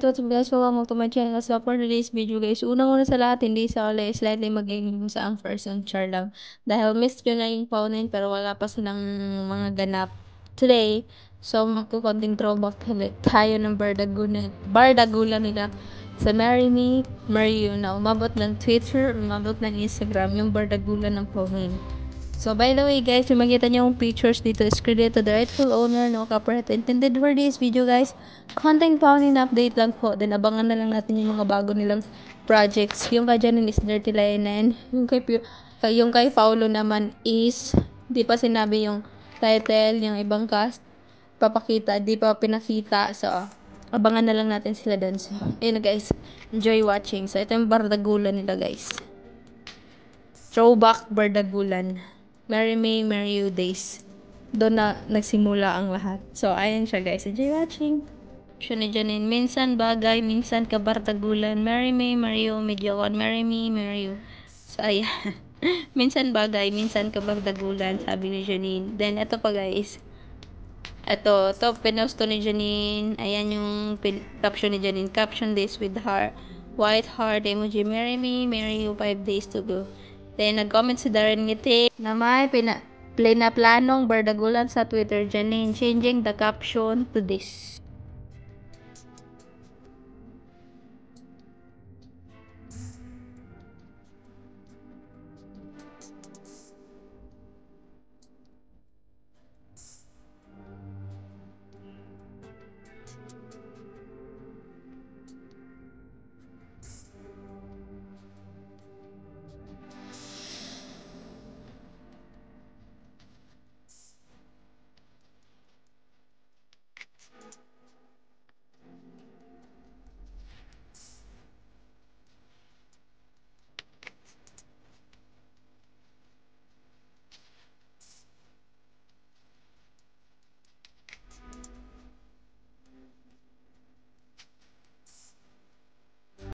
what's up guys? Welcome to my channel. So for today's video guys, unang-una sa lahat, hindi sa uli, slightly maging sa ang first and char lang. Dahil miss ko na yung paunin pero wala pa silang mga ganap today. So magkukonting throwback ulit tayo ng Bardagulan nila sa Marry Me, Marry You na umabot ng Twitter, umabot ng Instagram, yung Bardagulan ng paunin. So, by the way, guys, yung makita niyo yung pictures dito is credited to the rightful owner, no copyright intended for this video, guys. Content founding update lang po. Then, abangan na lang natin yung mga bago nilang projects. Yung kay Janine is Dirty Linen. Yung kay Paulo naman is, di pa sinabi yung title, yung ibang cast. Papakita, di pa pinakita. So, abangan na lang natin sila dun. So, ayun guys, enjoy watching. So, ito yung bardagulan nila, guys. Throwback Bardagulan. Marry Me, Marry You days. Doon na nagsimula ang lahat. So, ayan siya guys. Enjoy watching. Siya ni Janine. Minsan bagay, minsan kabardagulan. Marry Me, Marry You, medyo on. Marry Me, Marry You. So, ayan. Minsan bagay, minsan kabardagulan, sabi ni Janine. Then, ito pa guys. Ito pinost to ni Janine. Ayan yung caption ni Janine. Caption this with heart. White heart emoji. Marry Me, Marry You, 5 days to go. Then, nag-comment si Darren Ngiti na may planong bardagulan sa Twitter. Janine, changing the caption to this.